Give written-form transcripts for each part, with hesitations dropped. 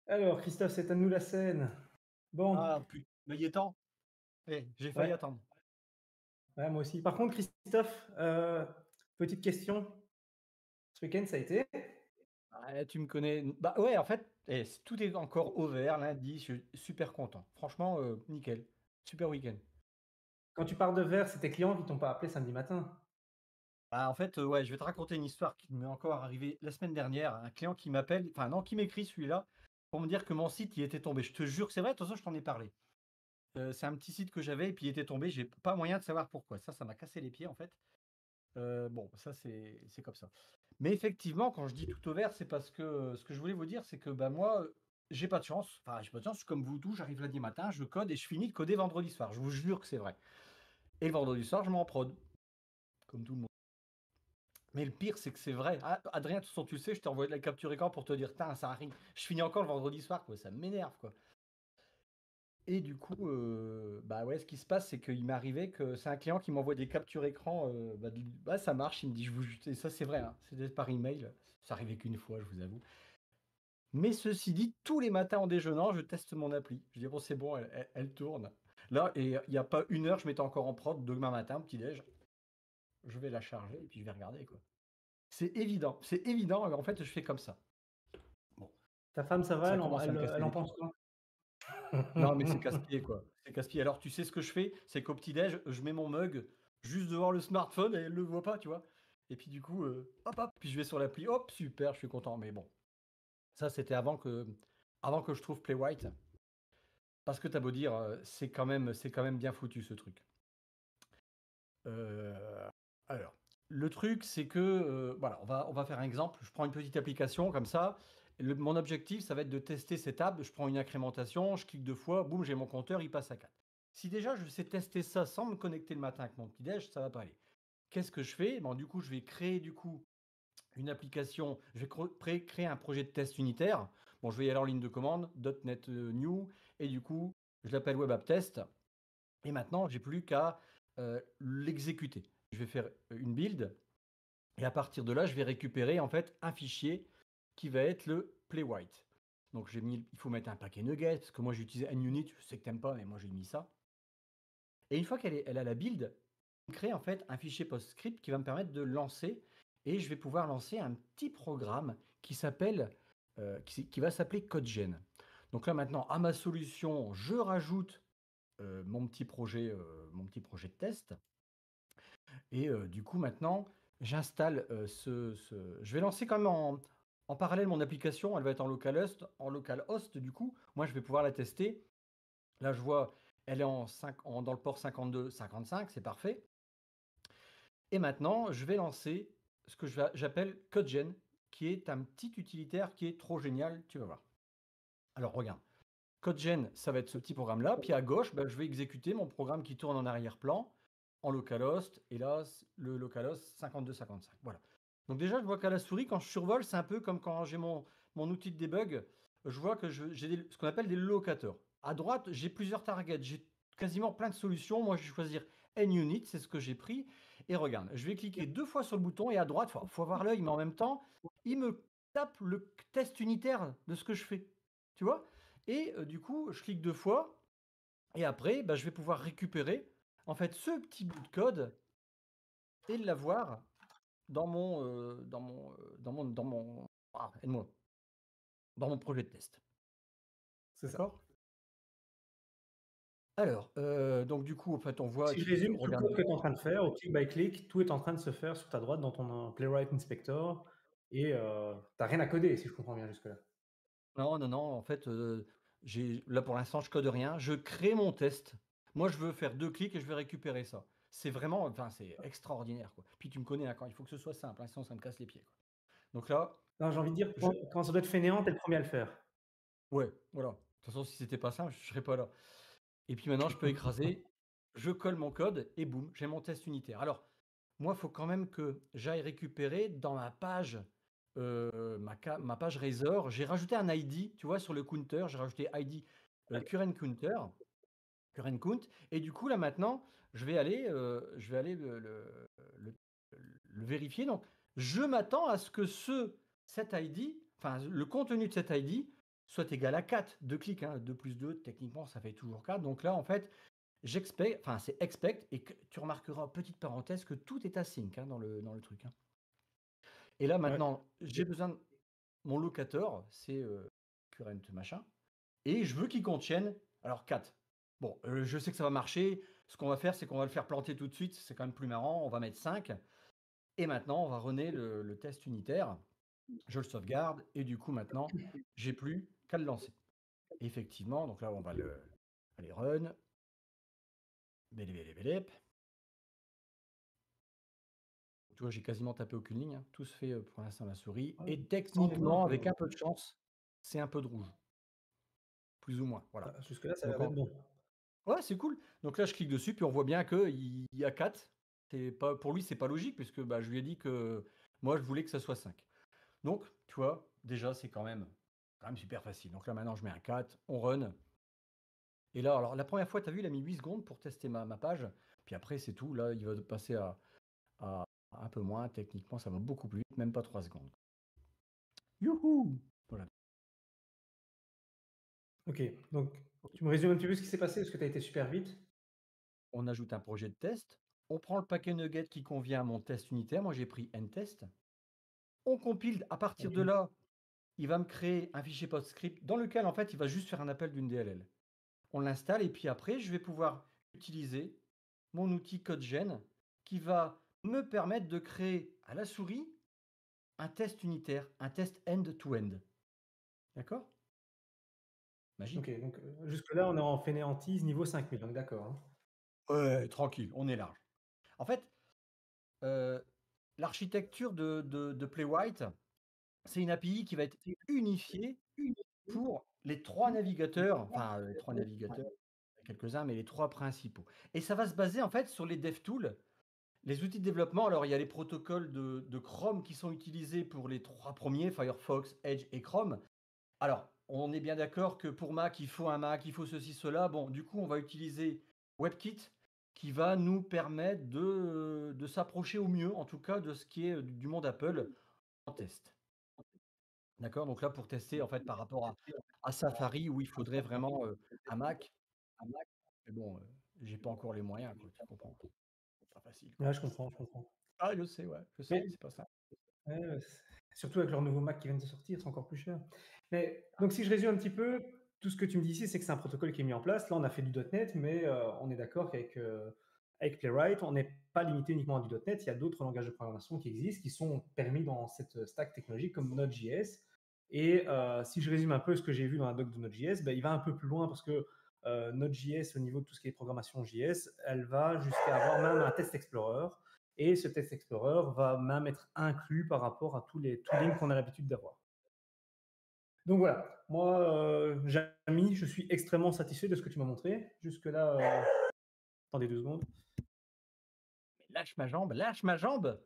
Alors, Christophe, c'est à nous la scène. Bon, Ah putain, mais il est temps. J'ai failli ouais, attendre. ouais, moi aussi. Par contre, Christophe, petite question. Ce week-end, ça a été? Ah, tu me connais. Bah ouais, en fait, tout est encore ouvert lundi. Je suis super content. Franchement, nickel. Super week-end. Quand tu pars de verre, c'est tes clients qui t'ont pas appelé samedi matin. Bah, en fait, ouais, je vais te raconter une histoire qui m'est encore arrivée la semaine dernière. Un client qui m'appelle, enfin non, qui m'écrit celui-là, pour me dire que mon site il était tombé. Je te jure que c'est vrai. De toute façon, je t'en ai parlé. C'est un petit site que j'avais et puis il était tombé. J'ai pas moyen de savoir pourquoi. Ça m'a cassé les pieds en fait. Bon, ça c'est comme ça. Mais effectivement, quand je dis tout au vert, c'est parce que, ce que je voulais vous dire, c'est que, bah, moi, j'ai pas de chance. Enfin, j'ai pas de chance, je suis comme vous tous, j'arrive lundi matin, je code et je finis de coder vendredi soir. Je vous jure que c'est vrai. Et le vendredi soir, je m'en prod, comme tout le monde. Mais le pire, c'est que c'est vrai. Ah, Adrien, de toute façon, tu le sais, je t'ai envoyé de la capture écran pour te dire: «Tain, ça arrive». Je finis encore le vendredi soir, quoi, ça m'énerve, quoi. Et du coup, bah, ouais, ce qui se passe, c'est qu'il m'est arrivé que c'est un client qui m'envoie des captures écran, bah, ça marche, il me dit: «Je vous» et ça, c'est vrai, hein, c'était par email. Ça arrivait qu'une fois, je vous avoue. Mais ceci dit, tous les matins en déjeunant, je teste mon appli. Je dis: «Bon, c'est bon, elle tourne». Là et il y a pas une heure, je m'étais encore en prod. Demain matin, petit déj, je vais la charger et puis je vais regarder, quoi. C'est évident, en fait, je fais comme ça. Bon, Ta femme, ça va? ça Elle en, commence à elle, me casser elle en les pieds. pense quoi? Non, mais c'est casse-pied, quoi. C'est casse-pied. Alors, tu sais ce que je fais? C'est qu'au petit-déj, je mets mon mug juste devant le smartphone et elle le voit pas, tu vois? Et puis du coup, hop, hop, puis je vais sur l'appli, hop, super, je suis content. Mais bon, ça, c'était avant que je trouve Playwright. Parce que tu as beau dire, c'est quand même bien foutu ce truc. Heu, alors, le truc, c'est que, voilà, on va faire un exemple. Je prends une petite application comme ça. Mon objectif, ça va être de tester cette app. Je prends une incrémentation, je clique 2 fois, boum, j'ai mon compteur, il passe à 4. Si déjà je sais tester ça sans me connecter le matin avec mon petit déj, ça va pas aller. Qu'est-ce que je fais? Bon, du coup, je vais créer, une application. Je vais créer un projet de test unitaire. Bon, je vais y aller en ligne de commande, .NET, New et du coup, je l'appelle Web App Test. Et maintenant, j'ai plus qu'à, l'exécuter. Je vais faire une build et à partir de là, je vais récupérer en fait un fichier qui va être le Playwright. Donc il faut mettre un paquet nuggets parce que moi j'ai utilisé NUnit, je sais que t'aimes pas, mais moi j'ai mis ça. Et une fois elle a la build, on crée en fait un fichier PostScript qui va me permettre de lancer et je vais pouvoir lancer un petit programme qui s'appelle, qui va s'appeler CodeGen. Donc là maintenant à ma solution, je rajoute mon petit projet de test et du coup maintenant j'installe, je vais lancer quand même en parallèle mon application, elle va être en localhost du coup. Moi je vais pouvoir la tester. Là je vois, elle est dans le port 52-55, c'est parfait et maintenant je vais lancer ce que j'appelle CodeGen, qui est un petit utilitaire qui est trop génial, tu vas voir. Alors regarde, CodeGen, ça va être ce petit programme-là. Puis à gauche, bah, je vais exécuter mon programme qui tourne en arrière-plan, en localhost. Et là, le localhost 52-55. Voilà. Donc déjà, je vois qu'à la souris, quand je survole, c'est un peu comme quand j'ai mon outil de debug. Je vois que j'ai ce qu'on appelle des locateurs. À droite, j'ai plusieurs targets. J'ai quasiment plein de solutions. Moi, je vais choisir NUnit, c'est ce que j'ai pris. Et regarde, je vais cliquer 2 fois sur le bouton et à droite, faut avoir l'œil, mais en même temps, il me tape le test unitaire de ce que je fais. Tu vois? Et du coup, je clique 2 fois et après, bah, je vais pouvoir récupérer, en fait, ce petit bout de code et l'avoir dans mon aide-moi, dans mon projet de test. C'est ça. D'accord? Alors, donc du coup, en fait, on voit Si je tu résume tout le regarde. code que tu es en train de faire, au clic by click, tout est en train de se faire sur ta droite dans ton Playwright Inspector et tu rien à coder, si je comprends bien jusque-là. Non, non, non, en fait, là, pour l'instant, je code rien. Je crée mon test. Moi, je veux faire 2 clics et je vais récupérer ça. C'est vraiment enfin, c'est extraordinaire, quoi. Puis tu me connais, hein, quand il faut que ce soit simple, hein, sinon ça me casse les pieds, quoi. Donc là, Non, j'ai envie de dire, je quand ça doit être fainéant, tu es le premier à le faire. ouais, voilà. De toute façon, si c'était pas simple, je serais pas là. Et puis maintenant, je peux écraser, je colle mon code et boum, j'ai mon test unitaire. Alors, moi, il faut quand même que j'aille récupérer dans ma page, ma page Razor, j'ai rajouté un ID, tu vois, sur le counter, j'ai rajouté ID, current counter, current count et du coup, là, maintenant, je vais aller le le vérifier. Donc, je m'attends à ce que cet ID, enfin, le contenu de cet ID soit égal à 4, 2 clics, hein. 2 plus 2, techniquement, ça fait toujours 4. Donc là, en fait, enfin, c'est expect et que tu remarqueras, petite parenthèse, que tout est async, hein, dans le truc, hein. Et là, Ouais. maintenant, j'ai besoin de mon locator, c'est, current machin et je veux qu'il contienne alors 4. Bon, je sais que ça va marcher. Ce qu'on va faire, c'est qu'on va le faire planter tout de suite, c'est quand même plus marrant. On va mettre 5 et maintenant on va runner le test unitaire. Je le sauvegarde et du coup maintenant, j'ai plus qu'à le lancer. Effectivement, donc là on va aller run, bélep, bélep, bélep. Tu vois, j'ai quasiment tapé aucune ligne, hein. Tout se fait, pour l'instant à la souris Ouais, et sans démon techniquement, quand avec même. un peu de chance, c'est un peu de rouge, plus ou moins, voilà. Jusque-là, ça a l'air Donc d'être en bon. Ouais, c'est cool. Donc là, je clique dessus, puis on voit bien qu'il y a 4. C'est pas, pour lui, c'est pas logique, puisque bah, je lui ai dit que moi, je voulais que ça soit 5. Donc, tu vois, déjà, c'est quand même super facile. Donc là, maintenant, je mets un 4, on run. Et là, alors, la première fois, tu as vu, il a mis 8 secondes pour tester ma page. Puis après, c'est tout. Là, il va passer à un peu moins. Techniquement, ça va beaucoup plus vite, même pas 3 secondes. Youhou! Voilà. OK, donc tu me résumes un petit peu ce qui s'est passé parce que tu as été super vite? On ajoute un projet de test. On prend le paquet nugget qui convient à mon test unitaire. Moi, j'ai pris ntest. On compile à partir de OK. là. Il va me créer un fichier PostScript dans lequel, en fait, il va juste faire un appel d'une DLL. On l'installe et puis après, je vais pouvoir utiliser mon outil CodeGen qui va me permettre de créer à la souris un test unitaire, un test end-to-end. D'accord? Magique. OK, donc jusque-là, on est en fainéantise niveau 5000, donc d'accord, hein. Ouais, tranquille, on est large. En fait, heu, l'architecture de Playwright, c'est une API qui va être unifiée pour les 3 navigateurs, enfin, les 3 navigateurs, il y a quelques-uns, mais les 3 principaux. Et ça va se baser, en fait, sur les DevTools, les outils de développement. Alors, il y a les protocoles de Chrome qui sont utilisés pour les 3 premiers, Firefox, Edge et Chrome. Alors, on est bien d'accord que pour Mac, il faut un Mac, il faut ceci, cela. Bon, du coup, on va utiliser WebKit qui va nous permettre de s'approcher au mieux, en tout cas, de ce qui est, du monde Apple en test. D'accord? Donc là, pour tester, en fait, par rapport à Safari où il faudrait vraiment, un Mac. Mais bon, j'ai pas encore les moyens, quoi, tu comprends? C'est pas facile, quoi. Ouais, je comprends, je comprends. Ah, je sais, ouais, je sais, Mais c'est pas simple. ouais, surtout avec leur nouveau Mac qui vient de sortir, c'est encore plus cher. Mais donc si je résume un petit peu, tout ce que tu me dis ici, c'est que c'est un protocole qui est mis en place. Là, on a fait du .NET, mais on est d'accord qu'avec avec Playwright, on n'est pas limité uniquement à du .NET. Il y a d'autres langages de programmation qui existent, qui sont permis dans cette stack technologique comme Node.js. Et si je résume un peu ce que j'ai vu dans la doc de Node.js, ben, il va un peu plus loin parce que Node.js, au niveau de tout ce qui est programmation JS, elle va jusqu'à avoir même un test explorer. Et ce test explorer va même être inclus par rapport à tous les toolings qu'on a l'habitude d'avoir. Donc voilà, moi, Jamy, je suis extrêmement satisfait de ce que tu m'as montré. Jusque-là, attendez 2 secondes. Mais lâche ma jambe, lâche ma jambe!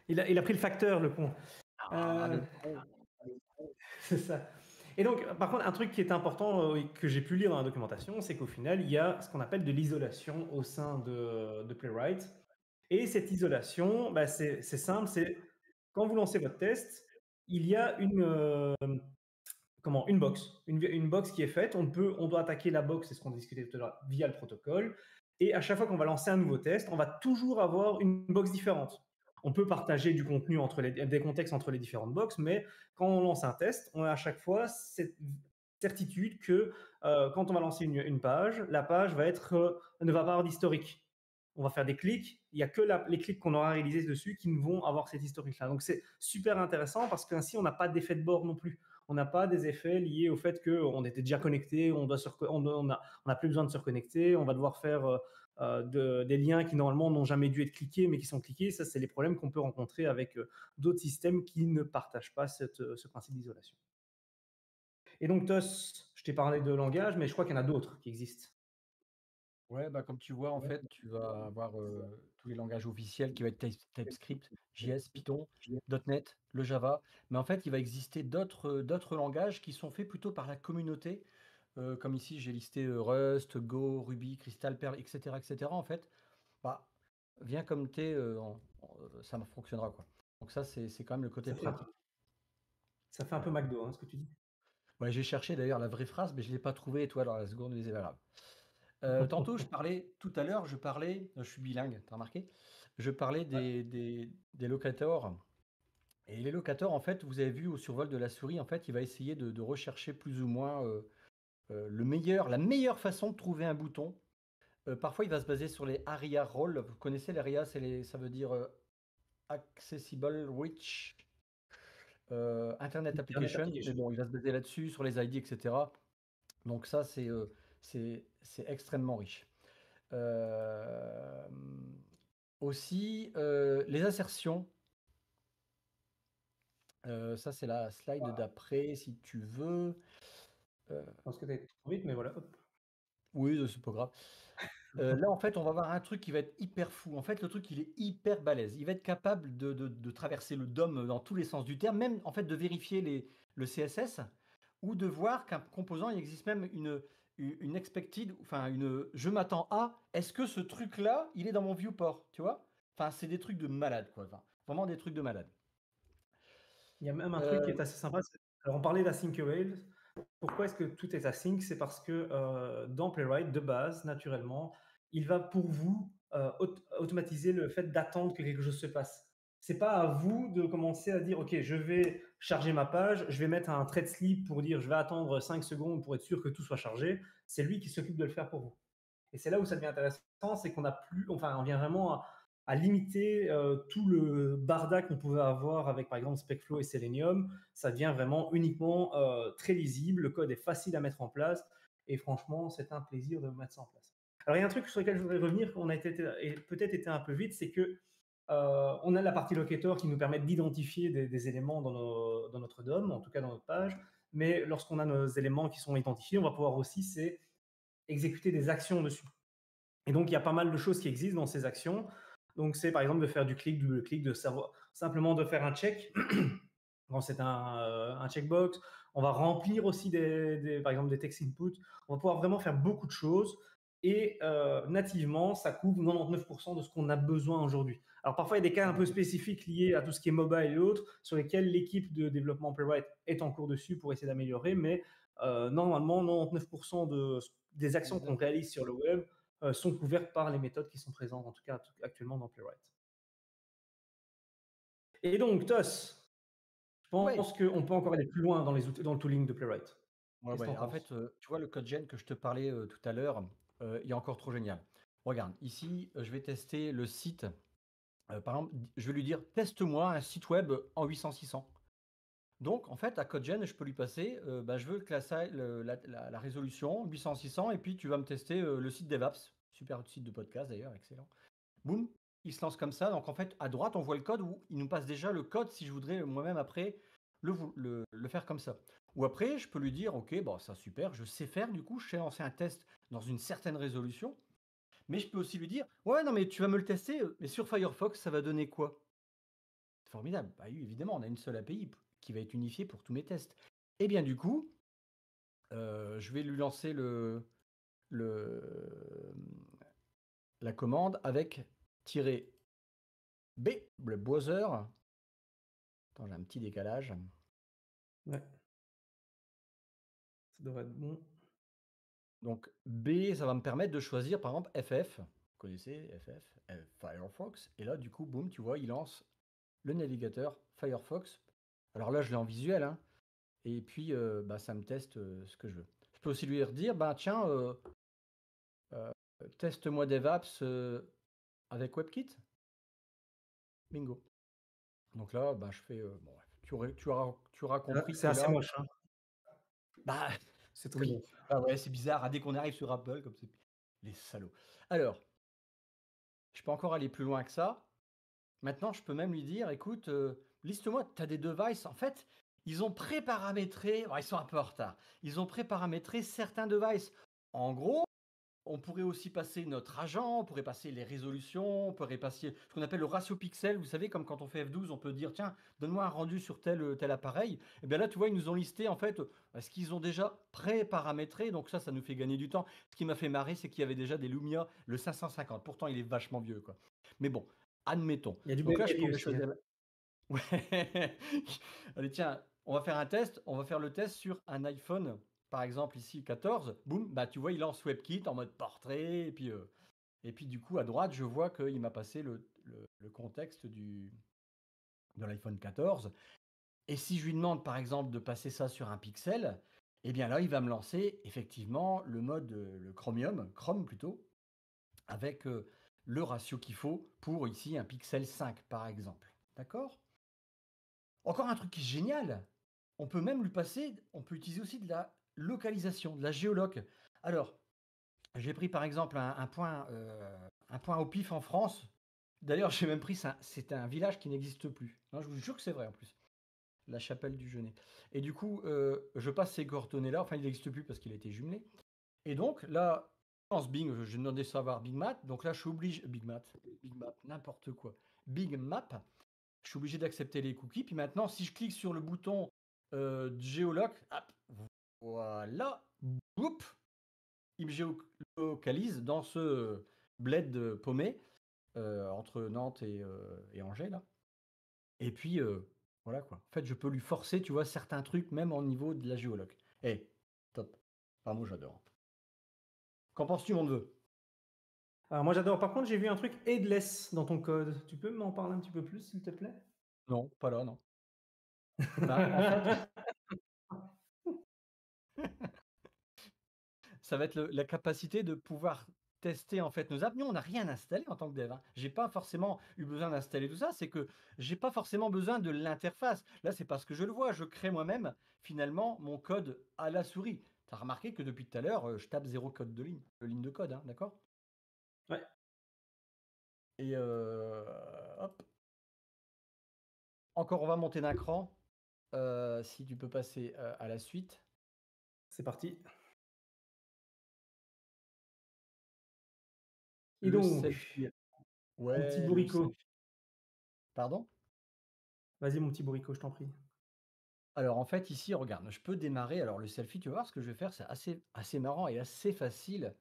Il a pris le facteur, le con. Ah, Euh, le con! c'est ça. Et donc, par contre, un truc qui est important et que j'ai pu lire dans la documentation, c'est qu'au final, il y a ce qu'on appelle de l'isolation au sein de Playwright. Et cette isolation, bah, c'est simple, c'est quand vous lancez votre test, il y a une box, une box qui est faite. On doit attaquer la box, c'est ce qu'on discutait tout à l'heure, via le protocole. Et à chaque fois qu'on va lancer un nouveau test, on va toujours avoir une box différente. On peut partager du contenu des contextes entre les différentes boxes, mais quand on lance un test, on a à chaque fois cette certitude que quand on va lancer une page, la page ne va pas avoir d'historique. On va faire des clics, il n'y a que les clics qu'on aura réalisés dessus qui vont avoir cet historique-là. Donc c'est super intéressant parce qu'ainsi on n'a pas d'effet de bord non plus. On n'a pas des effets liés au fait qu'on était déjà connecté, on n'a plus besoin de se reconnecter, on va devoir faire des liens qui normalement n'ont jamais dû être cliqués mais qui sont cliqués. Ça, c'est les problèmes qu'on peut rencontrer avec d'autres systèmes qui ne partagent pas ce principe d'isolation. Et donc, TOS, je t'ai parlé de langage, mais je crois qu'il y en a d'autres qui existent. Ouais, bah, comme tu vois, en fait, tu vas avoir, tous les langages officiels qui va être TypeScript, JS, Python, .NET, le Java. Mais en fait, il va exister d'autres langages qui sont faits plutôt par la communauté. Comme ici, j'ai listé, Rust, Go, Ruby, Crystal, Perl et cetera, en fait. Bah, viens comme tu es, ça fonctionnera, quoi. Donc ça, c'est quand même le côté C'est clair. pratique. Ça fait un peu McDo, hein, ce que tu dis. Ouais, j'ai cherché d'ailleurs la vraie phrase, mais je ne l'ai pas trouvée, et toi, dans la seconde, mais c'est pas grave. Tantôt, tout à l'heure, je suis bilingue, t'as remarqué? Je parlais Ouais. des locators. Et les locators, en fait, vous avez vu au survol de la souris, en fait, il va essayer de rechercher plus ou moins la meilleure façon de trouver un bouton. Parfois, il va se baser sur les ARIA roles. Vous connaissez les ARIA, ça veut dire Accessible Reach Internet Internet Application. Mais Application. bon, il va se baser là-dessus, sur les ID, etc. Donc ça, c'est extrêmement riche. Euh, Aussi, les assertions. Ça, c'est la slide d'après, si tu veux. Je pense que tu as été trop vite, mais voilà. Hop. Oui, c'est pas grave. Là, en fait, on va avoir un truc qui va être hyper fou. En fait, le truc, il est hyper balèze. Il va être capable de traverser le DOM dans tous les sens du terme, même en fait de vérifier le CSS ou de voir qu'un composant, il existe même une expected, enfin je m'attends à, est-ce que ce truc-là, il est dans mon viewport, tu vois? Enfin, c'est des trucs de malade, quoi. Enfin, vraiment des trucs de malade. Il y a même un truc qui Euh, est assez sympa. Alors, on parlait d'async await. Pourquoi est-ce que tout est async? C'est parce que dans Playwright, de base, naturellement, il va pour vous automatiser le fait d'attendre que quelque chose se passe. C'est pas à vous de commencer à dire, OK, je vais charger ma page, je vais mettre un thread sleep pour dire, je vais attendre 5 secondes pour être sûr que tout soit chargé. C'est lui qui s'occupe de le faire pour vous. Et c'est là où ça devient intéressant, c'est qu'on a plus, enfin, on vient vraiment à limiter tout le barda qu'on pouvait avoir avec, par exemple, SpecFlow et Selenium. Ça devient vraiment uniquement très lisible. Le code est facile à mettre en place. Et franchement, c'est un plaisir de mettre ça en place. Alors, il y a un truc sur lequel je voudrais revenir, qu'on a peut-être été un peu vite, c'est que on a la partie locator qui nous permet d'identifier des éléments dans notre DOM, en tout cas dans notre page. Mais lorsqu'on a nos éléments qui sont identifiés, on va pouvoir aussi exécuter des actions dessus. Et donc, il y a pas mal de choses qui existent dans ces actions. Donc, c'est par exemple de faire du clic, double clic, de savoir simplement de faire un check. Quand c'est un checkbox, on va remplir aussi par exemple des text input. On va pouvoir vraiment faire beaucoup de choses. Et nativement, ça couvre 99% de ce qu'on a besoin aujourd'hui. Alors parfois, il y a des cas un peu spécifiques liés à tout ce qui est mobile et autres, sur lesquels l'équipe de développement Playwright est en cours dessus pour essayer d'améliorer. Mais normalement, 99% des actions qu'on réalise sur le web sont couvertes par les méthodes qui sont présentes, en tout cas actuellement dans Playwright. Et donc, TOS, je ouais. pense qu'on peut encore aller plus loin dans le tooling de Playwright. Ouais, Qu'est-ce que ouais. tu en En penses? fait, tu vois le CodeGen que je te parlais tout à l'heure, il est encore trop génial. Regarde, ici, je vais tester le site. Par exemple, je vais lui dire, teste-moi un site web en 800-600. Donc, en fait, à CodeGen, je peux lui passer, je veux que la résolution 800-600, et puis tu vas me tester le site DevApps. Super site de podcast d'ailleurs, excellent. Boum, il se lance comme ça. Donc, en fait, à droite, on voit le code où il nous passe déjà le code si je voudrais moi-même après le faire comme ça. Ou après, je peux lui dire, OK, bon, ça super, je sais faire, du coup, je sais lancer un test dans une certaine résolution. Mais je peux aussi lui dire, ouais, non, mais tu vas me le tester, mais sur Firefox, ça va donner quoi? C'est formidable. Bah oui, évidemment, on a une seule API qui va être unifiée pour tous mes tests. Et bien, du coup, je vais lui lancer la commande avec -b, le browser. Attends, j'ai un petit décalage. Ouais, ça devrait être bon. Donc B, ça va me permettre de choisir par exemple FF. Vous connaissez FF, Firefox. Et là, du coup, boum, tu vois, il lance le navigateur Firefox. Alors là, je l'ai en visuel, hein. Et puis, ça me teste ce que je veux. Je peux aussi lui dire, tiens, teste-moi DevApps avec WebKit. Bingo. Donc là, je fais. Bon, bref, tu auras compris C'est que assez là, moche, hein. bah C'est très oui. beau. Ah ouais, c'est bizarre. Dès qu'on arrive sur Apple, comme c'est les salauds. Alors, je peux encore aller plus loin que ça. Maintenant, je peux même lui dire, écoute, liste-moi, tu as des devices. En fait, ils ont pré-paramétré, ils sont un peu en retard. Ils ont pré-paramétré certains devices. En gros, on pourrait aussi passer notre agent, on pourrait passer les résolutions, on pourrait passer ce qu'on appelle le ratio pixel. Vous savez, comme quand on fait F12, on peut dire, tiens, donne-moi un rendu sur tel appareil. Et bien là, tu vois, ils nous ont listé, en fait, ce qu'ils ont déjà pré-paramétré. Donc ça nous fait gagner du temps. Ce qui m'a fait marrer, c'est qu'il y avait déjà des Lumia, le 550. Pourtant, il est vachement vieux, quoi. Mais bon, admettons. Il y a du Donc là, je BlackBerry pourrais aussi, hein. choisir. Ouais. Allez, tiens, on va faire un test, on va faire le test sur un iPhone, par exemple ici 14, boum, bah tu vois, il lance WebKit en mode portrait, et puis du coup à droite, je vois qu'il m'a passé le contexte de l'iPhone 14. Et si je lui demande par exemple de passer ça sur un Pixel, eh bien là, il va me lancer effectivement le mode, le Chromium, Chrome plutôt, avec le ratio qu'il faut pour ici un Pixel 5 par exemple. D'accord? Encore un truc qui est génial, on peut même lui passer, on peut utiliser aussi de la localisation, de la géoloc. Alors, j'ai pris par exemple un point au pif en France. D'ailleurs, j'ai même pris ça, c'est un village qui n'existe plus. Non, je vous jure que c'est vrai en plus. La chapelle du Genêt. Et du coup, je passe ces coordonnées-là. Enfin, il n'existe plus parce qu'il a été jumelé. Et donc là, dans ce Bing, je demandais de savoir Big Map. Donc là, je suis obligé. Big Map, Big Map, n'importe quoi. Big Map. Je suis obligé d'accepter les cookies. Puis maintenant, si je clique sur le bouton de géoloc, hop, voilà, boum, il me géolocalise dans ce bled paumé entre Nantes et Angers, là. Et puis, voilà quoi. En fait, je peux lui forcer, tu vois, certains trucs, même au niveau de la géoloc. Eh, top. Enfin, moi, j'adore. Qu'en penses-tu, mon neveu? Alors moi j'adore. Par contre, j'ai vu un truc headless dans ton code. Tu peux m'en parler un petit peu plus, s'il te plaît? Non, pas là, non. Ben, en fait, ça va être la capacité de pouvoir tester en fait nos apps. Nous, on n'a rien installé en tant que dev, hein. J'ai pas forcément eu besoin d'installer tout ça. C'est que j'ai pas forcément besoin de l'interface. Là, c'est parce que je le vois. Je crée moi-même finalement mon code à la souris. Tu as remarqué que depuis tout à l'heure, je tape zéro code de ligne de code, hein, d'accord? Ouais, Et hop. Encore, on va monter d'un cran. Si tu peux passer à la suite. c'est parti. Et Le donc, selfie. mon petit Ouais, le bourricot. selfie. Pardon? Vas-y, mon petit bourricot, je t'en prie. Alors en fait, ici, regarde, je peux démarrer. Alors le selfie, tu vas voir ce que je vais faire, c'est assez marrant et assez facile.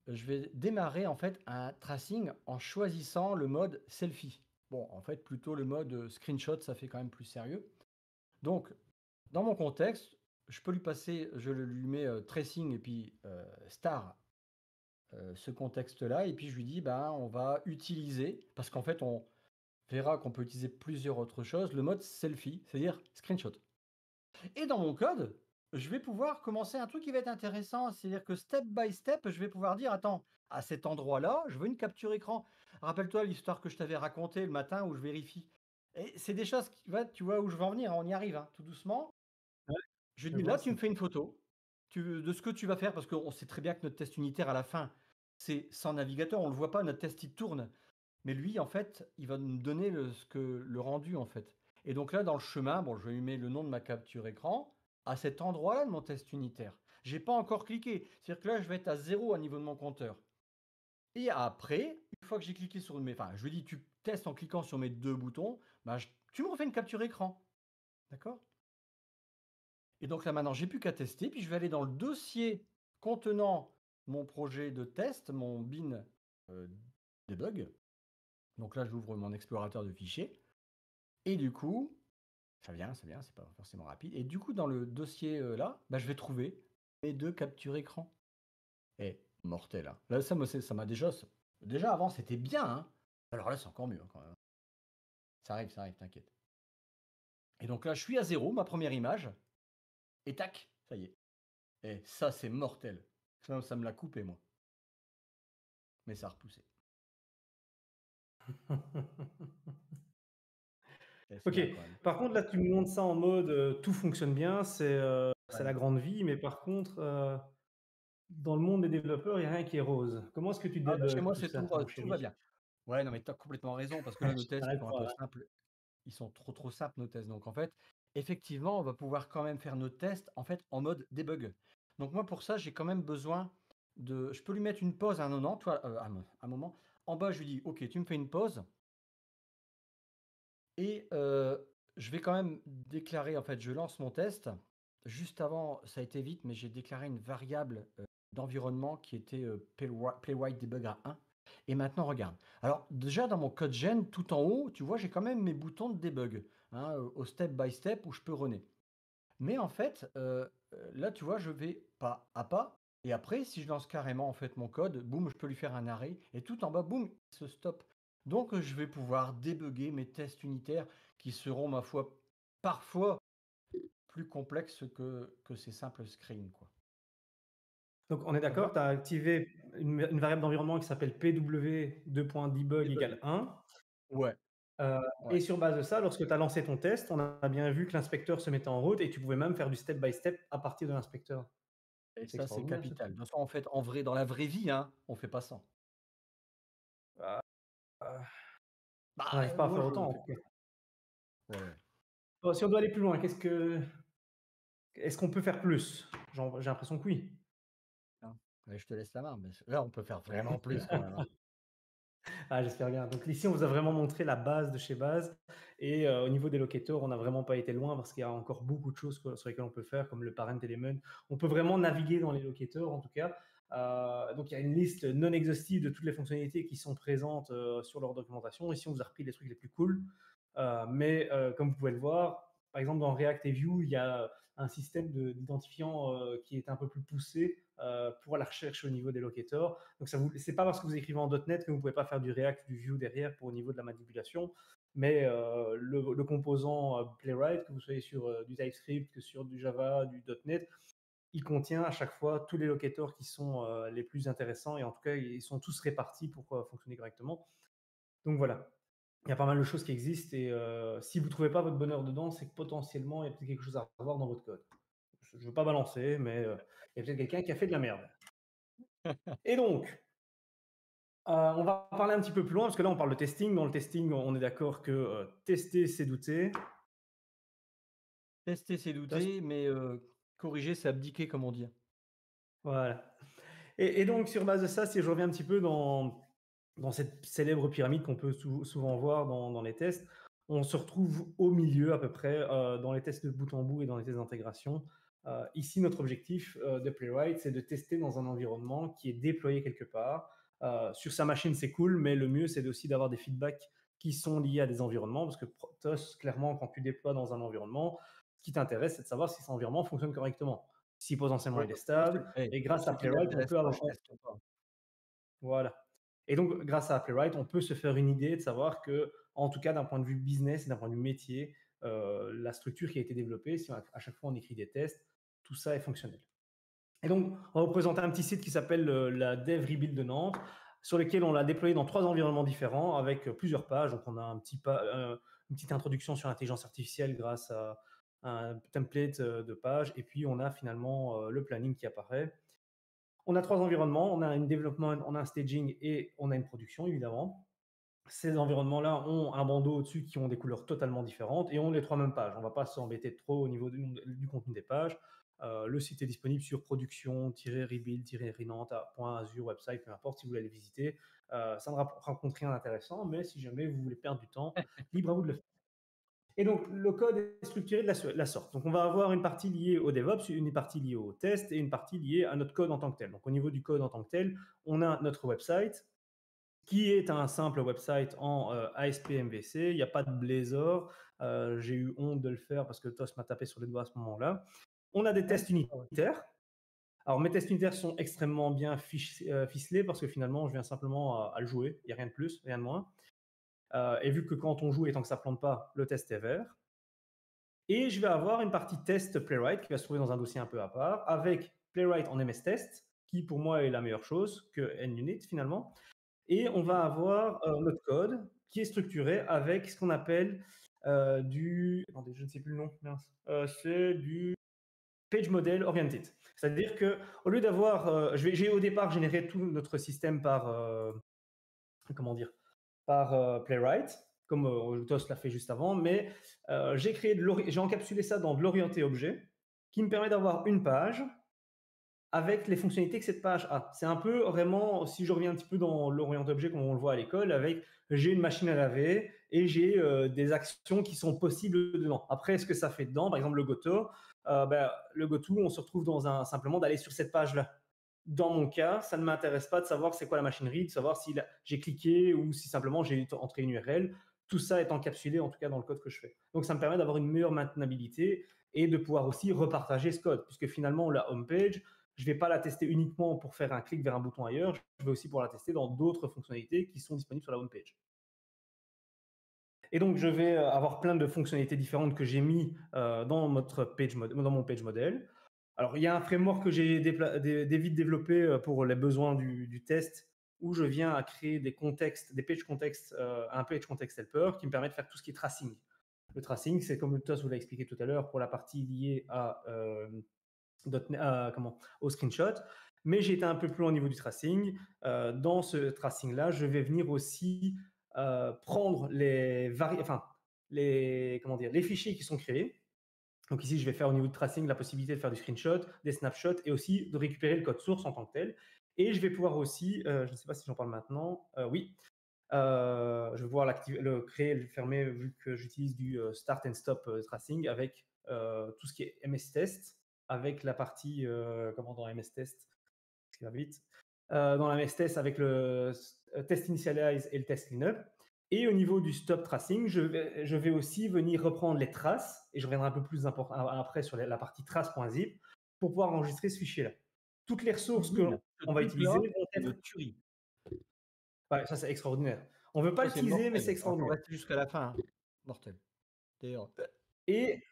Je vais démarrer en fait un tracing en choisissant le mode selfie. Bon, en fait, plutôt le mode screenshot, ça fait quand même plus sérieux. Donc, dans mon contexte, je peux lui passer, lui mets tracing et puis star ce contexte-là, et puis je lui dis, ben, on va utiliser, parce qu'en fait, on verra qu'on peut utiliser plusieurs autres choses, le mode selfie, c'est-à-dire screenshot. Et dans mon code, je vais pouvoir commencer un truc qui va être intéressant, c'est-à-dire que step by step, je vais pouvoir dire, attends, à cet endroit-là, je veux une capture écran. Rappelle-toi l'histoire que je t'avais racontée le matin où je vérifie. Et c'est des choses qui, tu vois où je veux en venir, hein, on y arrive, hein, tout doucement. Ouais, Je je dis, vois, là, tu me c'est fais une photo de ce que tu vas faire, parce qu'on sait très bien que notre test unitaire, à la fin, c'est sans navigateur, on ne le voit pas, notre test, il tourne. Mais lui, en fait, il va me donner le rendu, en fait. Et donc là, dans le chemin, bon, je vais lui mettre le nom de ma capture écran à cet endroit-là de mon test unitaire. J'ai pas encore cliqué. C'est-à-dire que là, je vais être à 0 à niveau de mon compteur. Et après, une fois que j'ai cliqué sur mes... Enfin, je lui dis, tu testes en cliquant sur mes deux boutons, bah, tu me refais une capture écran. D'accord? Et donc là, maintenant, j'ai plus qu'à tester. Puis je vais aller dans le dossier contenant mon projet de test, mon bin euh, debug. Donc là, j'ouvre mon explorateur de fichiers. Et du coup, ça vient, c'est pas forcément rapide. Et du coup, dans le dossier là, bah, je vais trouver mes deux captures écran. Et mortel, hein. Là, ça m'a déjà. Déjà avant, c'était bien, hein. Alors là, c'est encore mieux, hein, quand même. Ça arrive, t'inquiète. Et donc là, je suis à 0, ma première image. Et tac, ça y est. Et ça, c'est mortel. Ça me l'a coupé, moi. Mais ça a repoussé. Et c'est OK. bien quand même. Par contre, là, tu me montres ça en mode, tout fonctionne bien, c'est la Ouais. grande vie, mais par contre, dans le monde des développeurs, il y a rien qui est rose. Comment est-ce que tu Ah bah, chez débugs moi, tout c'est ça, tout mon rose, tout va chéri? bien. Ouais, non, mais tu as complètement raison, parce que là, nos Je tests, ils t'arrête sont un pas, peu hein. simples. Ils sont trop simples, nos tests. Donc, en fait, effectivement, on va pouvoir quand même faire nos tests, en fait, en mode debug. Donc, moi, pour ça, j'ai quand même besoin de... Je peux lui mettre une pause à un moment, toi, un moment. En bas, je lui dis, OK, tu me fais une pause. Et je vais quand même déclarer, en fait, je lance mon test. Juste avant, ça a été vite, mais j'ai déclaré une variable d'environnement qui était playwright debug à 1. Et maintenant, regarde. Alors, déjà, dans mon code gen, tout en haut, tu vois, j'ai quand même mes boutons de debug, hein, au step by step où je peux runner. Mais en fait, là, tu vois, je vais pas à pas et après, si je lance carrément, en fait, mon code, boum, je peux lui faire un arrêt et tout en bas, boum, il se stoppe. Donc, je vais pouvoir débugger mes tests unitaires qui seront, ma foi, parfois plus complexes que ces simples screens, quoi. Donc on est Ça te d'accord, va? tu as activé une variable d'environnement qui s'appelle pw:2.debug égale Debug. 1. Ouais, Et ouais. sur base de ça, lorsque tu as lancé ton test, on a bien vu que l'inspecteur se mettait en route et tu pouvais même faire du step by step à partir de l'inspecteur. Et C'est ça, c'est extraordinaire ce capital. truc. De toute façon, en fait, en vrai, dans la vraie vie, hein, on fait pas ça. Ah, ah, on Bah, n'arrive pas à moi, faire je autant en fais tout pas cas. ça. Ouais, ouais. Bon, si on doit aller plus loin, est-ce qu'on peut faire plus? J'ai l'impression que oui. Hein. Ouais, je te laisse la main, mais là, on peut faire vraiment plus quand même, hein. Ah, j'espère bien. Donc ici, on vous a vraiment montré la base de chez base. Et au niveau des locators, on n'a vraiment pas été loin parce qu'il y a encore beaucoup de choses sur lesquelles on peut faire, comme le parent element. On peut vraiment naviguer dans les locators, en tout cas. Donc il y a une liste non exhaustive de toutes les fonctionnalités qui sont présentes sur leur documentation. Ici, on vous a repris les trucs les plus cool. Mais comme vous pouvez le voir, par exemple, dans React et Vue, il y a un système d'identifiant qui est un peu plus poussé pour la recherche au niveau des locators. Donc, c'est pas parce que vous écrivez en .NET que vous pouvez pas faire du React, du Vue derrière pour au niveau de la manipulation. Mais le composant Playwright, que vous soyez sur du TypeScript, que sur du Java, du .NET, il contient à chaque fois tous les locators qui sont les plus intéressants et en tout cas, ils sont tous répartis pour fonctionner correctement. Donc voilà, il y a pas mal de choses qui existent et si vous ne trouvez pas votre bonheur dedans, c'est que potentiellement, il y a peut-être quelque chose à revoir dans votre code. Je ne veux pas balancer, mais il y a peut-être quelqu'un qui a fait de la merde. Et donc, on va parler un petit peu plus loin, parce que là, on parle de testing. Dans le testing, on est d'accord que tester, c'est douter. Tester, c'est Ça, douter, mais corriger, c'est abdiquer, comme on dit. voilà. Et donc, sur base de ça, si je reviens un petit peu dans cette célèbre pyramide qu'on peut souvent voir dans les tests, on se retrouve au milieu à peu près dans les tests de bout en bout et dans les tests d'intégration. Ici, notre objectif de Playwright, c'est de tester dans un environnement qui est déployé quelque part. Sur sa machine, c'est cool, mais le mieux, c'est aussi d'avoir des feedbacks qui sont liés à des environnements, parce que Protos, clairement, quand tu déploies dans un environnement, ce qui t'intéresse, c'est de savoir si cet environnement fonctionne correctement, si potentiellement Ouais, il est moi, c'est stable, et moi, grâce à ce qui Playwright, on m'intéresse, peut moi, avoir, je teste pas. voilà. Et donc, grâce à Playwright, on peut se faire une idée de savoir que, en tout cas, d'un point de vue business et d'un point de vue métier, la structure qui a été développée, si à chaque fois on écrit des tests, tout ça est fonctionnel. Et donc, on va vous présenter un petit site qui s'appelle la Dev Rebuild de Nantes, sur lequel on l'a déployé dans 3 environnements différents avec plusieurs pages. Donc, on a une petite introduction sur l'intelligence artificielle grâce à un template de page. Et puis, on a finalement le planning qui apparaît. On a 3 environnements. On a un développement, on a un staging et on a une production, évidemment. Ces environnements-là ont un bandeau au-dessus qui ont des couleurs totalement différentes et ont les 3 mêmes pages. On ne va pas s'embêter trop au niveau du contenu des pages. Le site est disponible sur production-rebuild-rinanta.azure website, peu importe si vous voulez aller visiter. Ça ne rencontre rien d'intéressant, mais si jamais vous voulez perdre du temps, libre à vous de le faire. Et donc, le code est structuré de la sorte. Donc, on va avoir une partie liée au DevOps, une partie liée au test et une partie liée à notre code en tant que tel. Donc, au niveau du code en tant que tel, on a notre website qui est un simple website en ASP MVC. Il n'y a pas de Blazor. J'ai eu honte de le faire parce que TOS m'a tapé sur les doigts à ce moment-là. On a des Ouais, tests ouais. unitaires. Alors, mes tests unitaires sont extrêmement bien ficelés parce que finalement, je viens simplement à le jouer. Il n'y a rien de plus, rien de moins. Et vu que quand on joue et tant que ça ne plante pas, le test est vert. Et je vais avoir une partie test Playwright qui va se trouver dans un dossier un peu à part avec Playwright en MS Test, qui pour moi est la meilleure chose que NUnit finalement. Et on va avoir notre code qui est structuré avec ce qu'on appelle du. Attendez, je ne sais plus le nom. C'est du Page Model Oriented. C'est-à-dire que au lieu d'avoir, j'ai au départ généré tout notre système par comment dire, par Playwright, comme TOS l'a fait juste avant, mais j'ai encapsulé ça dans de l'orienté objet, qui me permet d'avoir une page avec les fonctionnalités que cette page a. C'est un peu vraiment, si je reviens un petit peu dans l'orienté objet comme on le voit à l'école, avec j'ai une machine à laver et j'ai des actions qui sont possibles dedans. Après, ce que ça fait dedans, par exemple le Goto, le Goto, on se retrouve simplement d'aller sur cette page-là. Dans mon cas, ça ne m'intéresse pas de savoir c'est quoi la machinerie, de savoir si j'ai cliqué ou si simplement j'ai entré une URL. tout ça est encapsulé en tout cas dans le code que je fais. Donc ça me permet d'avoir une meilleure maintenabilité et de pouvoir aussi repartager ce code, puisque finalement la homepage, je ne vais pas la tester uniquement pour faire un clic vers un bouton ailleurs, je vais aussi pouvoir la tester dans d'autres fonctionnalités qui sont disponibles sur la homepage. Et donc je vais avoir plein de fonctionnalités différentes que j'ai mis dans mon page model. Alors il y a un framework que j'ai vite développé pour les besoins du test, où je viens à créer des contextes, des page context, un page context helper qui me permet de faire tout ce qui est tracing. Le tracing, c'est comme Thomas vous l'a expliqué tout à l'heure pour la partie liée au screenshot. Mais j'ai été un peu plus loin au niveau du tracing. Dans ce tracing-là, je vais venir aussi prendre les fichiers qui sont créés. Donc ici, je vais faire au niveau du tracing la possibilité de faire du screenshot, des snapshots et aussi de récupérer le code source en tant que tel. Et je vais pouvoir aussi, je ne sais pas si j'en parle maintenant, oui, je vais pouvoir le créer, le fermer vu que j'utilise du start and stop tracing avec tout ce qui est MS Test, avec la partie, dans MS Test, qui va vite, dans la MS Test avec le test initialize et le test cleanup. Et au niveau du stop tracing, je vais aussi venir reprendre les traces, et je reviendrai un peu plus après sur la partie trace.zip, pour pouvoir enregistrer ce fichier-là. Toutes les ressources qu'on va utiliser vont être... tuerie. Ouais, ça c'est extraordinaire. On ne veut pas l'utiliser, mais c'est extraordinaire. On va rester jusqu'à la fin. Hein. Mortel. D'ailleurs. Et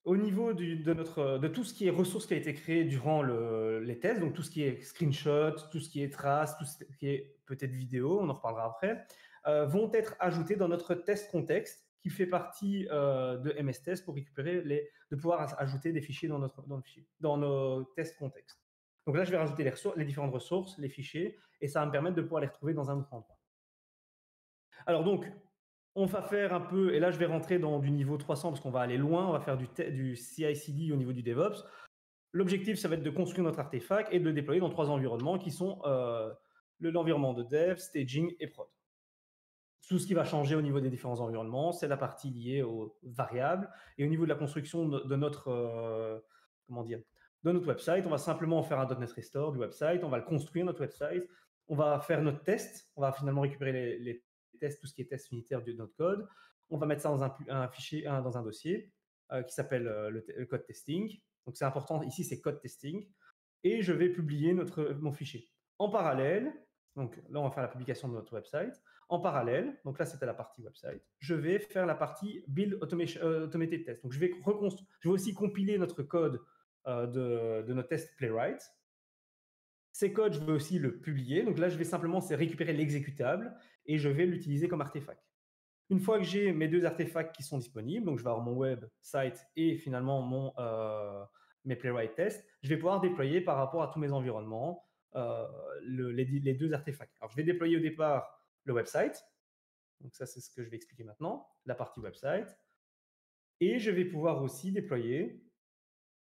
au niveau de tout ce qui est ressources qui a été créé durant les tests, donc tout ce qui est screenshot, tout ce qui est traces, tout ce qui est peut-être vidéo, on en reparlera après, vont être ajoutés dans notre test contexte qui fait partie de MS Test pour récupérer de pouvoir ajouter des fichiers dans nos tests contexte. Donc là, je vais rajouter les différentes ressources, les fichiers, et ça va me permettre de pouvoir les retrouver dans un autre endroit. Alors donc, on va faire un peu, et là je vais rentrer dans du niveau 300 parce qu'on va aller loin, on va faire du CI/CD au niveau du DevOps. L'objectif, ça va être de construire notre artefact et de le déployer dans 3 environnements qui sont l'environnement de dev, staging et prod. Tout ce qui va changer au niveau des différents environnements, c'est la partie liée aux variables. Et au niveau de la construction de notre website, on va simplement faire un .NET Restore du website, on va le construire, notre website, on va faire notre test, on va finalement récupérer les tests, tout ce qui est test unitaire de notre code, on va mettre ça dans un fichier, dans un dossier qui s'appelle le code testing. Donc c'est important, ici c'est code testing, et je vais publier mon fichier. En parallèle, donc là on va faire la publication de notre website. En parallèle, donc là c'était la partie website, je vais faire la partie build automated test. Donc je vais aussi compiler notre code de notre test Playwright. Ces codes, je vais aussi le publier. Donc là, je vais simplement récupérer l'exécutable et je vais l'utiliser comme artefact. Une fois que j'ai mes 2 artefacts qui sont disponibles, donc je vais avoir mon website et finalement mes Playwright tests, je vais pouvoir déployer par rapport à tous mes environnements les 2 artefacts. Alors, je vais déployer au départ le website. Donc ça, c'est ce que je vais expliquer maintenant, la partie website. Et je vais pouvoir aussi déployer,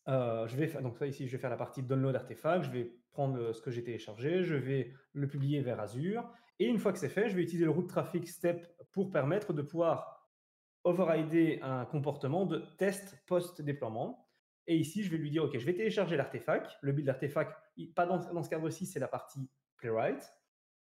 donc ça ici, je vais faire la partie download artefact, je vais prendre ce que j'ai téléchargé, je vais le publier vers Azure. Et une fois que c'est fait, je vais utiliser le route traffic step pour permettre de pouvoir overrider un comportement de test post-déploiement. Et ici, je vais lui dire, OK, je vais télécharger l'artefact. Le build d'artefact, pas dans ce cadre-ci, c'est la partie Playwright.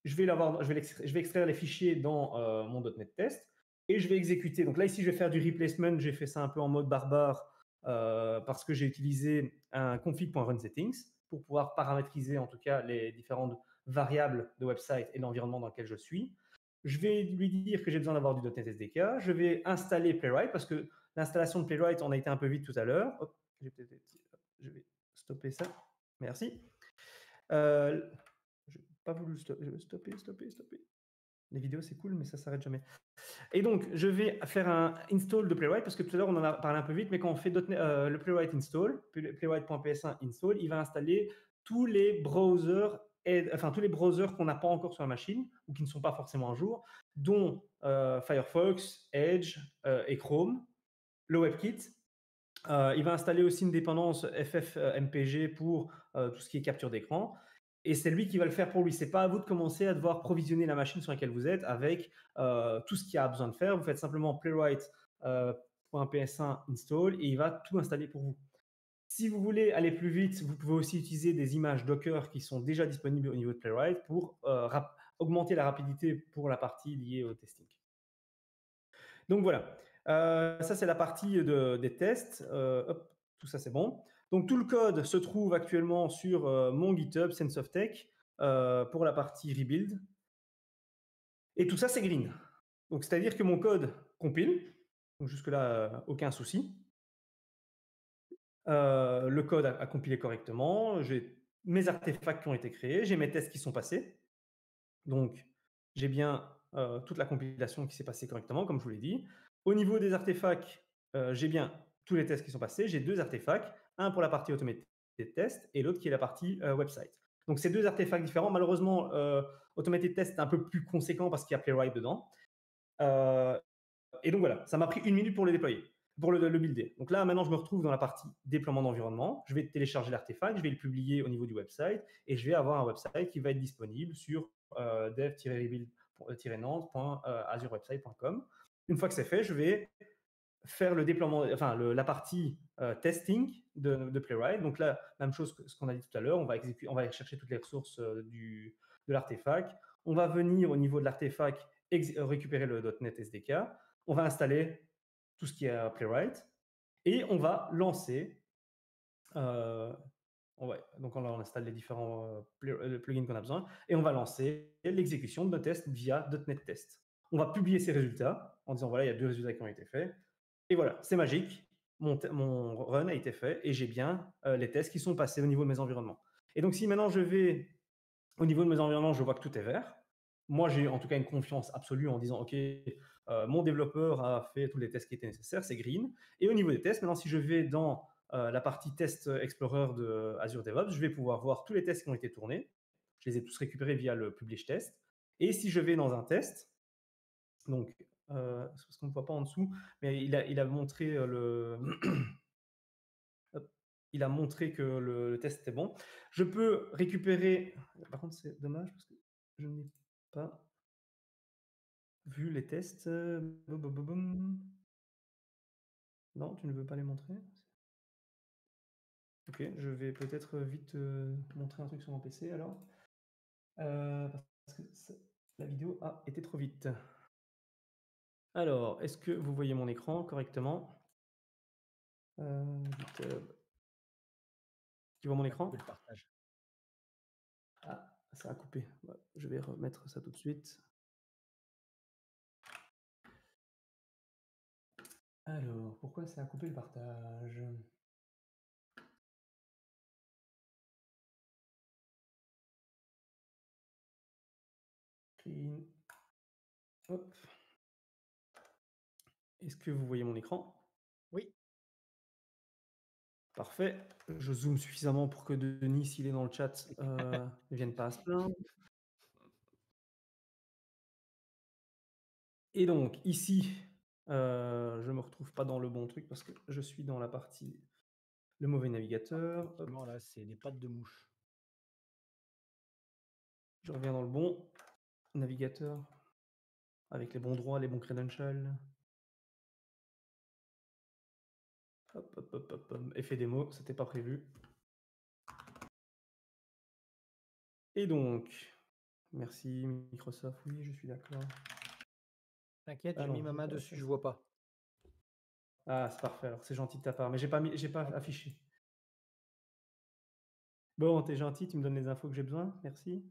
Je vais extraire les fichiers dans mon .NET Test et je vais exécuter. Donc là, ici, je vais faire du replacement. J'ai fait ça un peu en mode barbare parce que j'ai utilisé un config.runSettings pour pouvoir paramétriser en tout cas les différentes variables de website et l'environnement dans lequel je suis. Je vais lui dire que j'ai besoin d'avoir du .NET SDK. Je vais installer Playwright parce que l'installation de Playwright, on a été un peu vite tout à l'heure. Je vais stopper ça. Merci. Je n'ai pas voulu stopper. Les vidéos, c'est cool, mais ça ne s'arrête jamais. Et donc, je vais faire un install de Playwright, parce que tout à l'heure, on en a parlé un peu vite, mais quand on fait le Playwright install, playwright.ps1 install, il va installer tous les browsers, tous les browsers qu'on n'a pas encore sur la machine, ou qui ne sont pas forcément à jour, dont Firefox, Edge et Chrome, le WebKit. Il va installer aussi une dépendance FFmpg pour tout ce qui est capture d'écran. Et c'est lui qui va le faire pour lui. Ce n'est pas à vous de commencer à devoir provisionner la machine sur laquelle vous êtes avec tout ce qu'il y a besoin de faire. Vous faites simplement playwright.ps1 install et il va tout installer pour vous. Si vous voulez aller plus vite, vous pouvez aussi utiliser des images Docker qui sont déjà disponibles au niveau de Playwright pour augmenter la rapidité pour la partie liée au testing. Donc voilà, ça c'est la partie des tests. Hop, tout ça c'est bon. Donc tout le code se trouve actuellement sur mon GitHub Sense of Tech pour la partie rebuild. Et tout ça c'est green. Donc c'est-à-dire que mon code compile. Donc jusque-là, aucun souci. Le code a compilé correctement. J'ai mes artefacts qui ont été créés. J'ai mes tests qui sont passés. Donc j'ai bien toute la compilation qui s'est passée correctement, comme je vous l'ai dit. Au niveau des artefacts, j'ai bien tous les tests qui sont passés. J'ai 2 artefacts, un pour la partie automated test et l'autre qui est la partie website. Donc c'est 2 artefacts différents. Malheureusement, automated test est un peu plus conséquent parce qu'il y a playwright dedans. Et donc voilà, ça m'a pris 1 minute pour le déployer, pour le builder. Donc là, maintenant, je me retrouve dans la partie déploiement d'environnement. Je vais télécharger l'artefact, je vais le publier au niveau du website et je vais avoir un website qui va être disponible sur dev-rebuild-nantes.azurewebsite.com. Une fois que c'est fait, je vais faire le déploiement, enfin la partie testing de Playwright. Donc là, même chose que ce qu'on a dit tout à l'heure, on va aller chercher toutes les ressources de l'artefact. On va venir au niveau de l'artefact récupérer le .NET SDK. On va installer tout ce qui est Playwright et on va lancer. Donc on installe les différents plugins qu'on a besoin et on va lancer l'exécution de nos tests via .NET Test. On va publier ces résultats en disant voilà, il y a 2 résultats qui ont été faits. Et voilà, c'est magique. Mon run a été fait et j'ai bien les tests qui sont passés au niveau de mes environnements. Et donc, si maintenant je vais au niveau de mes environnements, je vois que tout est vert. Moi, j'ai en tout cas une confiance absolue en disant, OK, mon développeur a fait tous les tests qui étaient nécessaires, c'est green. Et au niveau des tests, maintenant, si je vais dans la partie Test Explorer de Azure DevOps, je vais pouvoir voir tous les tests qui ont été tournés. Je les ai tous récupérés via le Publish Test. Et si je vais dans un test, donc, c'est parce qu'on ne voit pas en dessous, mais il a montré il a montré que le test était bon. Je peux récupérer. Par contre, c'est dommage parce que je n'ai pas vu les tests. Non, tu ne veux pas les montrer? Ok, je vais peut-être vite montrer un truc sur mon PC alors. Parce que la vidéo a été trop vite. Alors, est-ce que vous voyez mon écran correctement? Tu vois mon écran? Le partage. Ah, ça a coupé. Je vais remettre ça tout de suite. Alors, pourquoi ça a coupé le partage? Clean. Hop. Est-ce que vous voyez mon écran? Oui. Parfait. Je zoome suffisamment pour que Denis, s'il est dans le chat, ne vienne pas à se plaindre. Et donc, ici, je ne me retrouve pas dans le bon truc parce que je suis dans la partie le mauvais navigateur. Effectivement, là, c'est les pattes de mouche. Je reviens dans le bon navigateur avec les bons droits, les bons credentials. Hop, hop, hop, hop, hop. Effet démo, c'était pas prévu. Et donc, merci Microsoft, oui, je suis d'accord. T'inquiète, Ah j'ai non, mis ma main ça, dessus, je vois pas. Ah, c'est parfait, alors c'est gentil de ta part, mais j'ai pas affiché. Bon, t'es gentil, tu me donnes les infos que j'ai besoin, merci.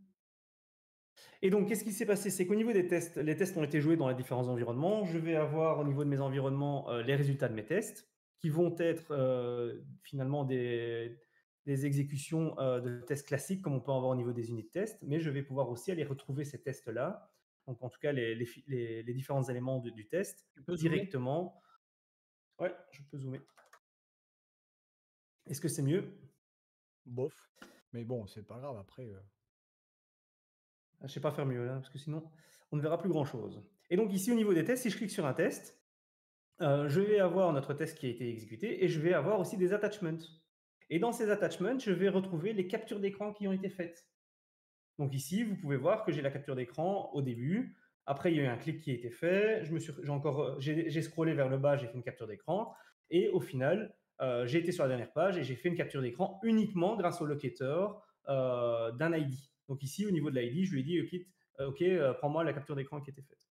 Et donc, qu'est-ce qui s'est passé? C'est qu'au niveau des tests, les tests ont été joués dans les différents environnements. Je vais avoir au niveau de mes environnements les résultats de mes tests, qui vont être finalement des exécutions de tests classiques, comme on peut en avoir au niveau des unités de test, mais je vais pouvoir aussi aller retrouver ces tests-là, donc en tout cas les différents éléments du test, Tu peux zoomer? directement. Ouais, je peux zoomer. Est-ce que c'est mieux? Bof. Mais bon, c'est pas grave, après. Je ne sais pas faire mieux là, parce que sinon, on ne verra plus grand-chose. Et donc ici, au niveau des tests, si je clique sur un test, je vais avoir notre test qui a été exécuté et je vais avoir aussi des attachments. Et dans ces attachments, je vais retrouver les captures d'écran qui ont été faites. Donc ici, vous pouvez voir que j'ai la capture d'écran au début. Après, il y a eu un clic qui a été fait. J'ai scrollé vers le bas, j'ai fait une capture d'écran. Et au final, j'ai été sur la dernière page et j'ai fait une capture d'écran uniquement grâce au locator d'un ID. Donc ici, au niveau de l'ID, je lui ai dit, OK, prends-moi la capture d'écran qui était faite.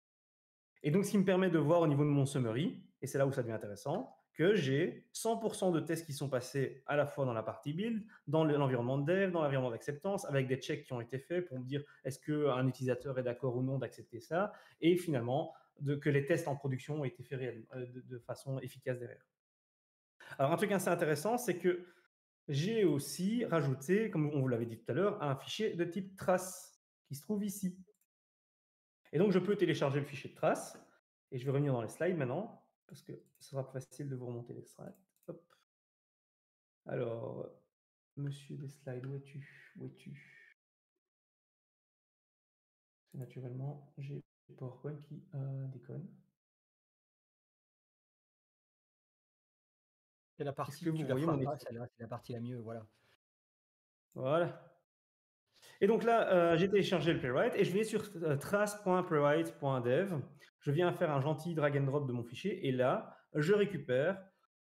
Et donc, ce qui me permet de voir au niveau de mon summary, et c'est là où ça devient intéressant, que j'ai 100% de tests qui sont passés à la fois dans la partie build, dans l'environnement de dev, dans l'environnement d'acceptance, avec des checks qui ont été faits pour me dire est-ce qu'un utilisateur est d'accord ou non d'accepter ça, et finalement que les tests en production ont été faits de façon efficace derrière. Alors un truc assez intéressant, c'est que j'ai aussi rajouté, comme on vous l'avait dit tout à l'heure, un fichier de type trace qui se trouve ici. Et donc, je peux télécharger le fichier de trace. Et je vais revenir dans les slides maintenant, parce que ce sera plus facile de vous remonter les slides. Hop. Alors, monsieur des slides, où es-tu? Où es-tu? Naturellement, j'ai PowerPoint qui déconne. C'est la Est-ce que partie, vous tu la voyez mon frappes pas, écran? celle-là, c'est la partie la mieux, voilà. Voilà. Et donc là, j'ai téléchargé le Playwright et je vais sur trace.playwright.dev. Je viens faire un gentil drag and drop de mon fichier et là, je récupère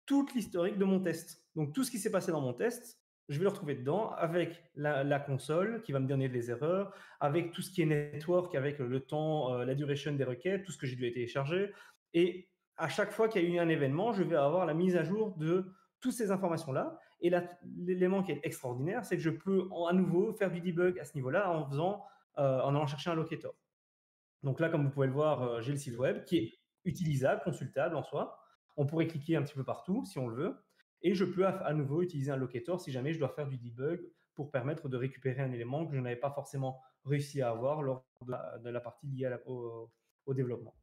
toute l'historique de mon test. Donc tout ce qui s'est passé dans mon test, je vais le retrouver dedans avec la console qui va me donner les erreurs, avec tout ce qui est network, avec le temps, la duration des requêtes, tout ce que j'ai dû télécharger. Et à chaque fois qu'il y a eu un événement, je vais avoir la mise à jour de toutes ces informations-là. Et l'élément qui est extraordinaire, c'est que je peux à nouveau faire du debug à ce niveau-là en allant chercher un locator. Donc là, comme vous pouvez le voir, j'ai le site web qui est utilisable, consultable en soi. On pourrait cliquer un petit peu partout si on le veut. Et je peux à nouveau utiliser un locator si jamais je dois faire du debug pour permettre de récupérer un élément que je n'avais pas forcément réussi à avoir lors de la partie liée au développement.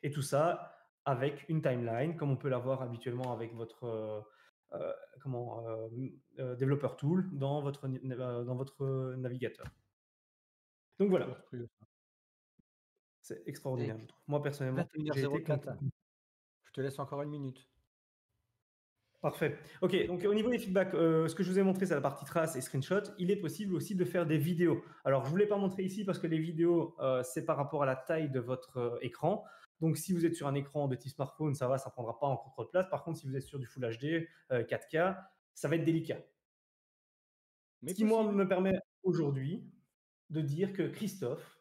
Et tout ça avec une timeline, comme on peut l'avoir habituellement avec votre développeur tool dans votre navigateur. Donc voilà, Monstrueux. c'est Et extraordinaire, je trouve. Moi, personnellement, j'ai été 21h04, je te laisse encore une minute. parfait. Ok, donc au niveau des feedbacks, ce que je vous ai montré, c'est la partie trace et screenshot. Il est possible aussi de faire des vidéos. Alors, je ne vous l'ai pas montré ici parce que les vidéos, c'est par rapport à la taille de votre écran. Donc, si vous êtes sur un écran de type smartphone, ça va, ça ne prendra pas encore trop de place. Par contre, si vous êtes sur du Full HD, 4K, ça va être délicat. Mais Ce qui, moi, possible. me permet aujourd'hui de dire que Christophe,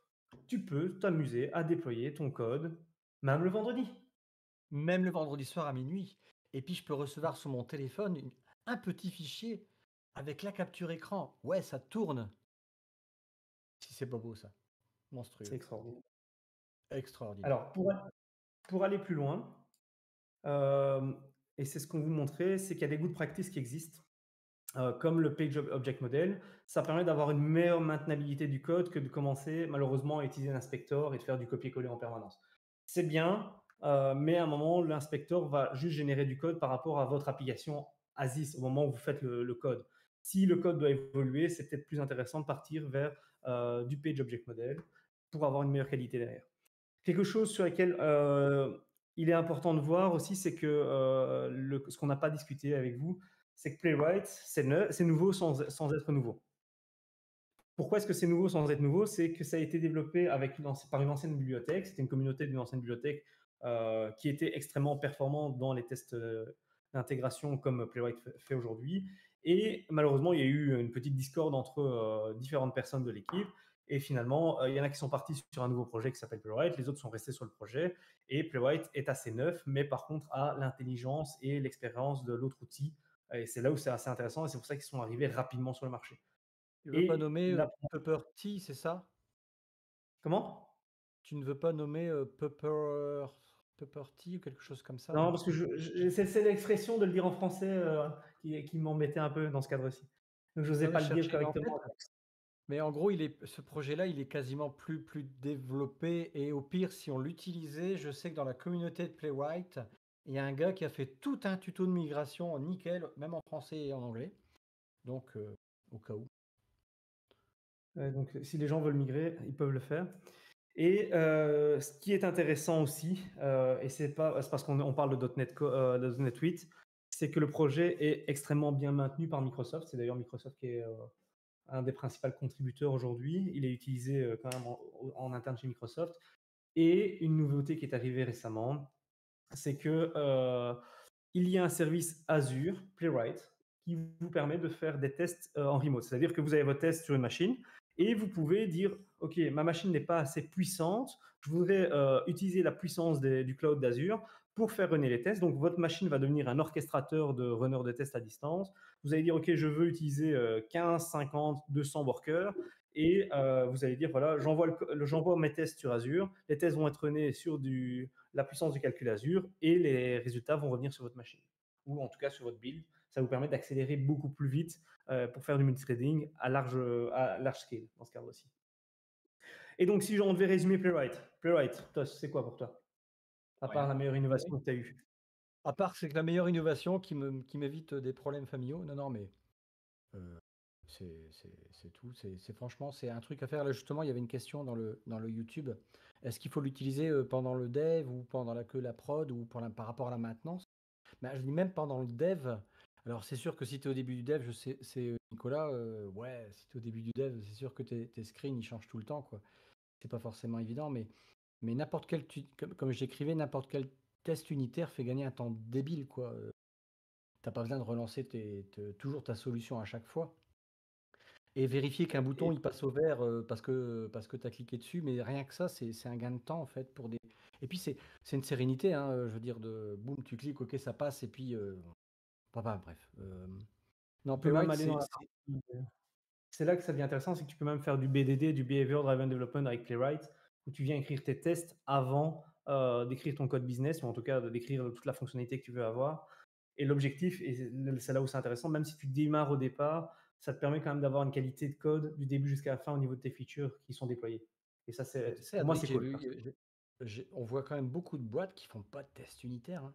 tu peux t'amuser à déployer ton code, même le vendredi. Même le vendredi soir à minuit. Et puis je peux recevoir sur mon téléphone un petit fichier avec la capture écran. Ouais, ça tourne. Si c'est pas beau ça. C'est Monstrueux. extraordinaire. Extraordinaire. Alors, pour aller plus loin, euh, et c'est ce qu'on vous montrait, c'est qu'il y a des good practices qui existent, comme le Page Object Model. Ça permet d'avoir une meilleure maintenabilité du code que de commencer malheureusement à utiliser l'inspector et de faire du copier-coller en permanence. C'est bien, mais à un moment, l'inspector va juste générer du code par rapport à votre application ASIS au moment où vous faites le code. Si le code doit évoluer, c'est peut-être plus intéressant de partir vers du Page Object Model pour avoir une meilleure qualité derrière. Quelque chose sur lequel il est important de voir aussi, c'est que ce qu'on n'a pas discuté avec vous, c'est que Playwright, c'est nouveau sans être nouveau. Pourquoi est-ce que c'est nouveau sans être nouveau? C'est que ça a été développé par une ancienne bibliothèque. C'était une communauté d'une ancienne bibliothèque qui était extrêmement performante dans les tests d'intégration comme Playwright fait aujourd'hui. Et malheureusement, il y a eu une petite discorde entre différentes personnes de l'équipe. Et finalement, il y en a qui sont partis sur un nouveau projet qui s'appelle Playwright, les autres sont restés sur le projet. Et Playwright est assez neuf, mais par contre a l'intelligence et l'expérience de l'autre outil. Et c'est là où c'est assez intéressant et c'est pour ça qu'ils sont arrivés rapidement sur le marché. Tu veux pas Et nommer la Pepperty, c'est ça? Comment? Tu ne veux pas nommer Pepperty ou quelque chose comme ça, Non, non? parce que c'est l'expression de le dire en français qui m'embêtait un peu dans ce cadre-ci. Donc je n'osais Non, mais pas je le dire cherchais, correctement. mais en gros, ce projet-là, il est quasiment plus développé et au pire, si on l'utilisait, je sais que dans la communauté de Playwright, il y a un gars qui a fait tout un tuto de migration en nickel, même en français et en anglais. Donc, au cas où. Donc si les gens veulent migrer, ils peuvent le faire. Et ce qui est intéressant aussi, et c'est parce qu'on parle de .NET 8, c'est que le projet est extrêmement bien maintenu par Microsoft. C'est d'ailleurs Microsoft qui est un des principaux contributeurs aujourd'hui. Il est utilisé quand même en interne chez Microsoft. Et une nouveauté qui est arrivée récemment, c'est que il y a un service Azure, Playwright, qui vous permet de faire des tests en remote. C'est-à-dire que vous avez votre test sur une machine Et vous pouvez dire, OK, ma machine n'est pas assez puissante, je voudrais utiliser la puissance du cloud d'Azure pour faire runner les tests. Donc, votre machine va devenir un orchestrateur de runner de tests à distance. Vous allez dire, OK, je veux utiliser 15, 50, 200 workers. Et vous allez dire, voilà, j'envoie mes tests sur Azure. Les tests vont être runnés sur la puissance du calcul Azure et les résultats vont revenir sur votre machine. Ou en tout cas sur votre build. Ça vous permet d'accélérer beaucoup plus vite pour faire du multithreading à large scale, dans ce cas aussi. Et donc, si on devait résumer Playwright, toi, c'est quoi pour toi? À part Rien. la meilleure innovation que tu as eue? À part c'est que la meilleure innovation qui m'évite des problèmes familiaux. Non, non, mais heu, c'est tout. C'est franchement, c'est un truc à faire. Là, justement, il y avait une question dans le YouTube. Est-ce qu'il faut l'utiliser, pendant le dev ou pendant la prod ou par rapport à la maintenance? Bah, je dis même pendant le dev. Alors c'est sûr que si tu es au début du dev, je sais c'est, Nicolas, ouais, si tu es au début du dev, c'est sûr que tes screens, ils changent tout le temps, quoi. C'est pas forcément évident, mais n'importe quel comme j'écrivais, n'importe quel test unitaire fait gagner un temps débile, quoi. Tu pas besoin de relancer toujours ta solution à chaque fois et vérifier qu'un bouton, Et il passe au vert, parce que tu as cliqué dessus, mais rien que ça, c'est un gain de temps, en fait, pour des et puis c'est une sérénité, hein, je veux dire de boum, tu cliques, OK, ça passe et puis, bref, non, tu peux même Playwright, aller dans la partie, c'est là que ça devient intéressant, c'est que tu peux même faire du BDD, du Behavior Driven Development avec Playwright, où tu viens écrire tes tests avant d'écrire ton code business, ou en tout cas d'écrire toute la fonctionnalité que tu veux avoir. Et l'objectif, et c'est là où c'est intéressant, même si tu démarres au départ, ça te permet quand même d'avoir une qualité de code du début jusqu'à la fin au niveau de tes features qui sont déployées. Et ça, mais tu sais, pour moi, Adrien, c'est j'ai cool. vu, on voit quand même beaucoup de boîtes qui font pas de tests unitaires, hein.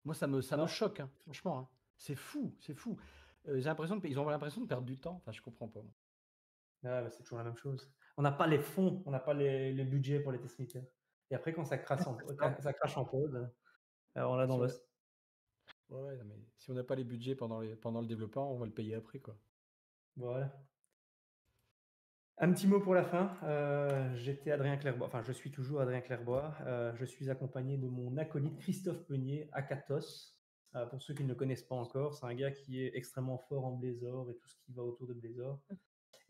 Moi, ça me Non, choque, hein, franchement, hein. C'est fou, c'est fou. J'ai l'impression ils ont l'impression de perdre du temps. Enfin, je comprends pas, moi. ah, bah, c'est toujours la même chose. On n'a pas les fonds, on n'a pas les budgets pour les tests unitaires. Et après, quand Ça, ça crache en prod, on l'a dans si on a l'os. ouais, ouais, non, mais si on n'a pas les budgets pendant le développement, on va le payer après, quoi. Voilà. Un petit mot pour la fin. J'étais Adrien Clairbois, enfin, je suis toujours Adrien Clairbois. Je suis accompagné de mon acolyte Christophe Peunier, Akatos. Pour ceux qui ne le connaissent pas encore, c'est un gars qui est extrêmement fort en Blazor et tout ce qui va autour de Blazor.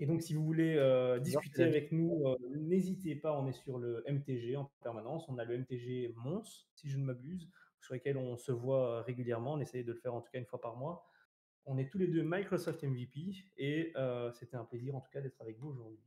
Et donc, si vous voulez J'adore tes discuter amis. avec nous, n'hésitez pas, on est sur le MTG en permanence. On a le MTG Mons, si je ne m'abuse, sur lequel on se voit régulièrement. On essaye de le faire en tout cas une fois par mois. On est tous les deux Microsoft MVP et c'était un plaisir en tout cas d'être avec vous aujourd'hui.